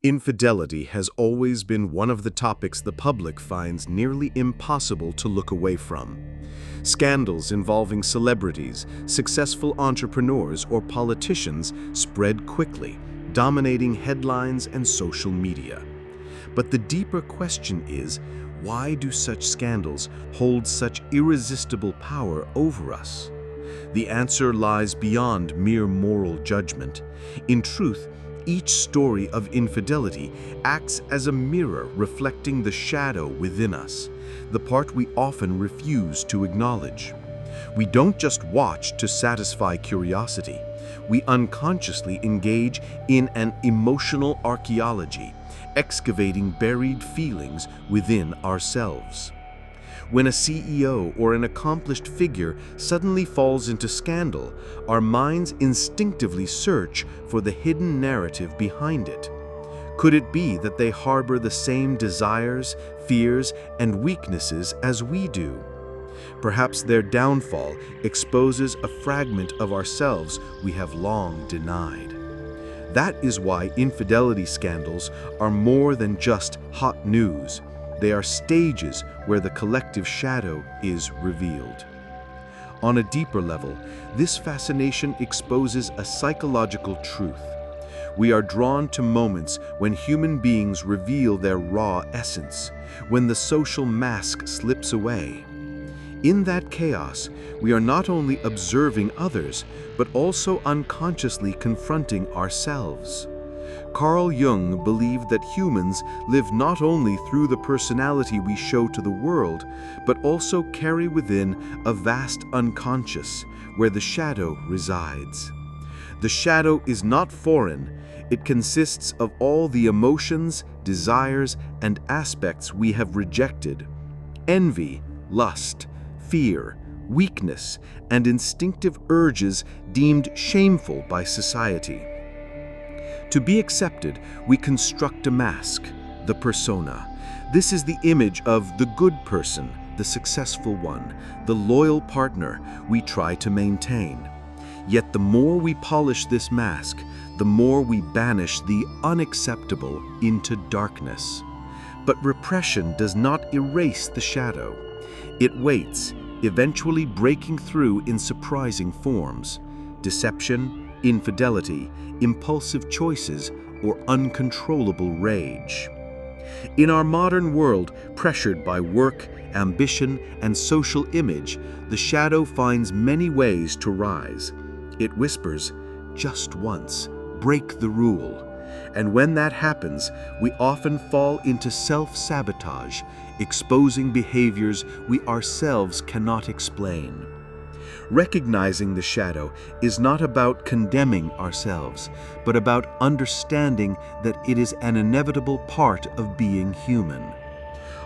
Infidelity has always been one of the topics the public finds nearly impossible to look away from. Scandals involving celebrities, successful entrepreneurs, or politicians spread quickly, dominating headlines and social media. But the deeper question is, why do such scandals hold such irresistible power over us? The answer lies beyond mere moral judgment. In truth, each story of infidelity acts as a mirror reflecting the shadow within us, the part we often refuse to acknowledge. We don't just watch to satisfy curiosity. We unconsciously engage in an emotional archaeology, excavating buried feelings within ourselves. When a CEO or an accomplished figure suddenly falls into scandal, our minds instinctively search for the hidden narrative behind it. Could it be that they harbor the same desires, fears, and weaknesses as we do? Perhaps their downfall exposes a fragment of ourselves we have long denied. That is why infidelity scandals are more than just hot news. They are stages where the collective shadow is revealed. On a deeper level, this fascination exposes a psychological truth. We are drawn to moments when human beings reveal their raw essence, when the social mask slips away. In that chaos, we are not only observing others, but also unconsciously confronting ourselves. Carl Jung believed that humans live not only through the personality we show to the world, but also carry within a vast unconscious, where the shadow resides. The shadow is not foreign. It consists of all the emotions, desires, and aspects we have rejected. Envy, lust, fear, weakness, and instinctive urges deemed shameful by society. To be accepted, we construct a mask, the persona. This is the image of the good person, the successful one, the loyal partner we try to maintain. Yet the more we polish this mask, the more we banish the unacceptable into darkness. But repression does not erase the shadow. It waits, eventually breaking through in surprising forms: deception, infidelity, impulsive choices, or uncontrollable rage. In our modern world, pressured by work, ambition, and social image, the shadow finds many ways to rise. It whispers, "Just once, break the rule." And when that happens, we often fall into self-sabotage, exposing behaviors we ourselves cannot explain. Recognizing the shadow is not about condemning ourselves, but about understanding that it is an inevitable part of being human.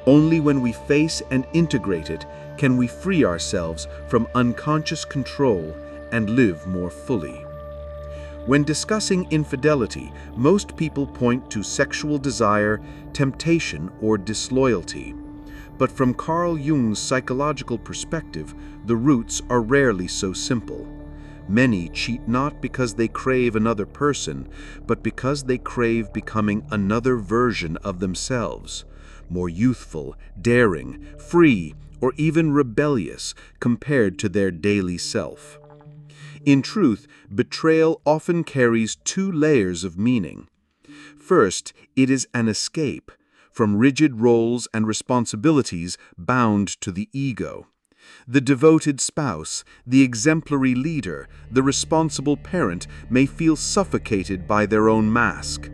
Only when we face and integrate it can we free ourselves from unconscious control and live more fully. When discussing infidelity, most people point to sexual desire, temptation, or disloyalty. But from Carl Jung's psychological perspective, the roots are rarely so simple. Many cheat not because they crave another person, but because they crave becoming another version of themselves, more youthful, daring, free, or even rebellious compared to their daily self. In truth, betrayal often carries two layers of meaning. First, it is an escape from rigid roles and responsibilities bound to the ego. The devoted spouse, the exemplary leader, the responsible parent may feel suffocated by their own mask.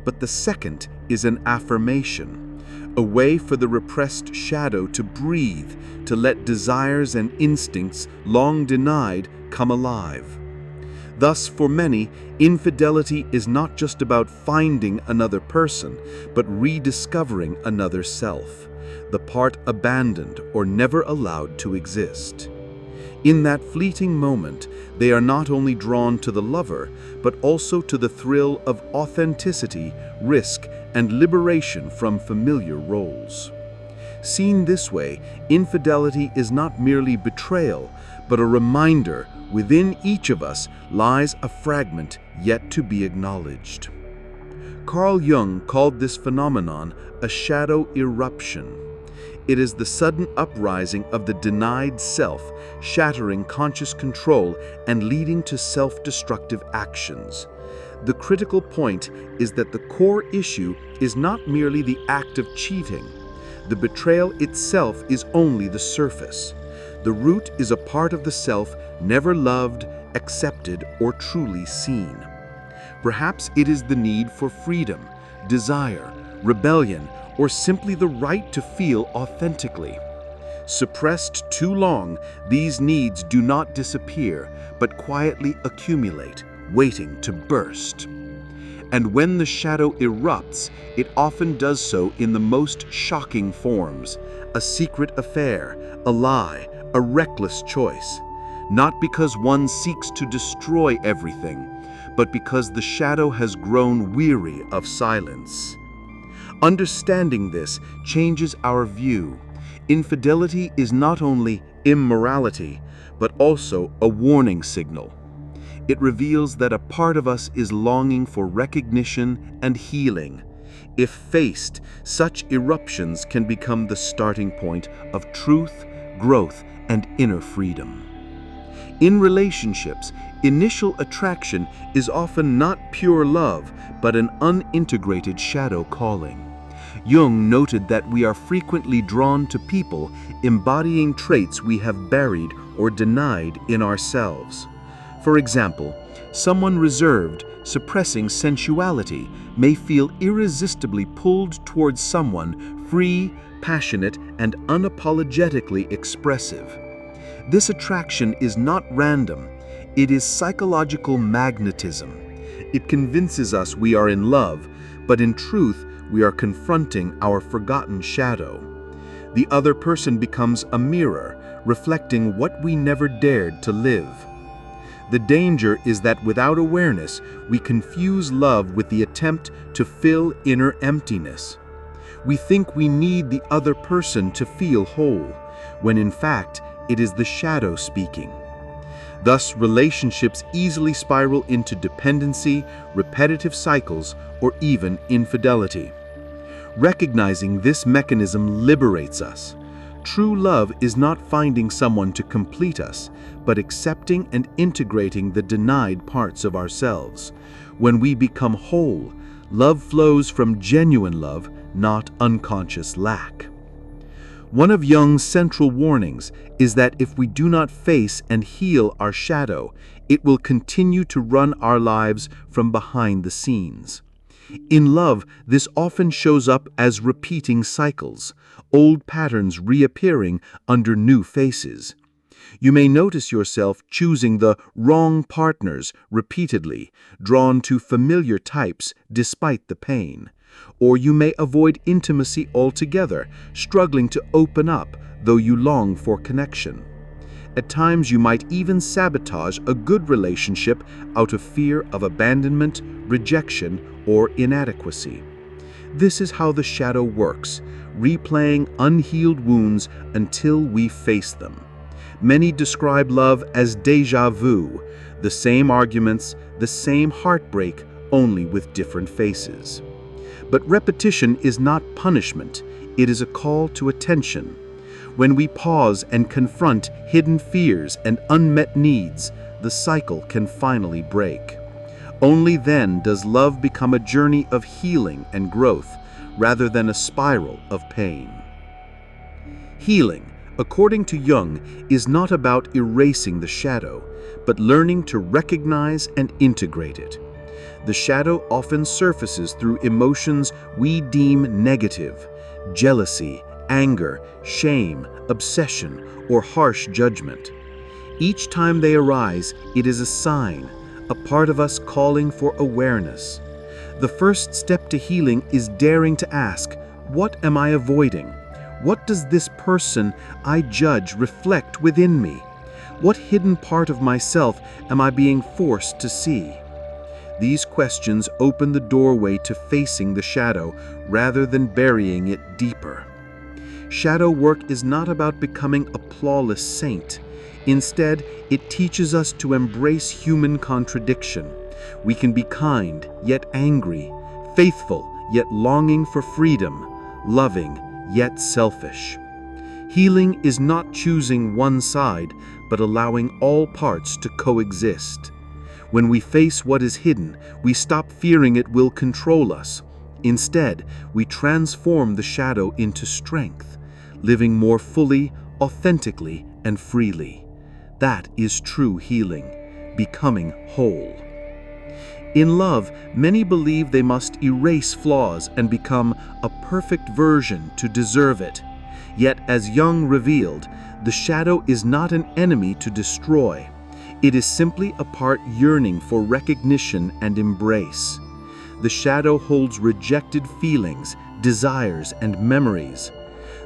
But the second is an affirmation, a way for the repressed shadow to breathe, to let desires and instincts long denied come alive. Thus, for many, infidelity is not just about finding another person, but rediscovering another self, the part abandoned or never allowed to exist. In that fleeting moment, they are not only drawn to the lover, but also to the thrill of authenticity, risk, and liberation from familiar roles. Seen this way, infidelity is not merely betrayal, but a reminder within each of us lies a fragment yet to be acknowledged. Carl Jung called this phenomenon a shadow eruption. It is the sudden uprising of the denied self, shattering conscious control and leading to self-destructive actions. The critical point is that the core issue is not merely the act of cheating. The betrayal itself is only the surface. The root is a part of the self never loved, accepted, or truly seen. Perhaps it is the need for freedom, desire, rebellion, or simply the right to feel authentically. Suppressed too long, these needs do not disappear, but quietly accumulate, waiting to burst. And when the shadow erupts, it often does so in the most shocking forms: a secret affair, a lie, a reckless choice. Not because one seeks to destroy everything, but because the shadow has grown weary of silence. Understanding this changes our view. Infidelity is not only immorality, but also a warning signal. It reveals that a part of us is longing for recognition and healing. If faced, such eruptions can become the starting point of truth, growth, and inner freedom. In relationships, initial attraction is often not pure love, but an unintegrated shadow calling. Jung noted that we are frequently drawn to people embodying traits we have buried or denied in ourselves. For example, someone reserved, suppressing sensuality, may feel irresistibly pulled towards someone free, passionate, and unapologetically expressive. This attraction is not random. It is psychological magnetism. It convinces us we are in love, but in truth, we are confronting our forgotten shadow. The other person becomes a mirror, reflecting what we never dared to live. The danger is that without awareness, we confuse love with the attempt to fill inner emptiness. We think we need the other person to feel whole, when in fact, it is the shadow speaking. Thus, relationships easily spiral into dependency, repetitive cycles, or even infidelity. Recognizing this mechanism liberates us. True love is not finding someone to complete us, but accepting and integrating the denied parts of ourselves. When we become whole, love flows from genuine love, not unconscious lack. One of Jung's central warnings is that if we do not face and heal our shadow, it will continue to run our lives from behind the scenes. In love, this often shows up as repeating cycles, old patterns reappearing under new faces. You may notice yourself choosing the wrong partners repeatedly, drawn to familiar types despite the pain. Or you may avoid intimacy altogether, struggling to open up, though you long for connection. At times, you might even sabotage a good relationship out of fear of abandonment, rejection, or inadequacy. This is how the shadow works, replaying unhealed wounds until we face them. Many describe love as déjà vu, the same arguments, the same heartbreak, only with different faces. But repetition is not punishment, it is a call to attention. When we pause and confront hidden fears and unmet needs, the cycle can finally break. Only then does love become a journey of healing and growth, rather than a spiral of pain. Healing, according to Jung, is not about erasing the shadow, but learning to recognize and integrate it. The shadow often surfaces through emotions we deem negative: jealousy, anger, shame, obsession, or harsh judgment. Each time they arise, it is a sign, a part of us calling for awareness. The first step to healing is daring to ask, what am I avoiding? What does this person I judge reflect within me? What hidden part of myself am I being forced to see? These questions open the doorway to facing the shadow rather than burying it deeper. Shadow work is not about becoming a flawless saint. Instead, it teaches us to embrace human contradiction. We can be kind, yet angry, faithful yet longing for freedom, loving yet selfish. Healing is not choosing one side, but allowing all parts to coexist. When we face what is hidden, we stop fearing it will control us. Instead, we transform the shadow into strength, living more fully, authentically, and freely. That is true healing, becoming whole. In love, many believe they must erase flaws and become a perfect version to deserve it. Yet, as Jung revealed, the shadow is not an enemy to destroy. It is simply a part yearning for recognition and embrace. The shadow holds rejected feelings, desires, and memories.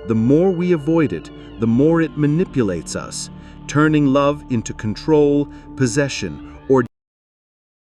The more we avoid it, the more it manipulates us, turning love into control, possession,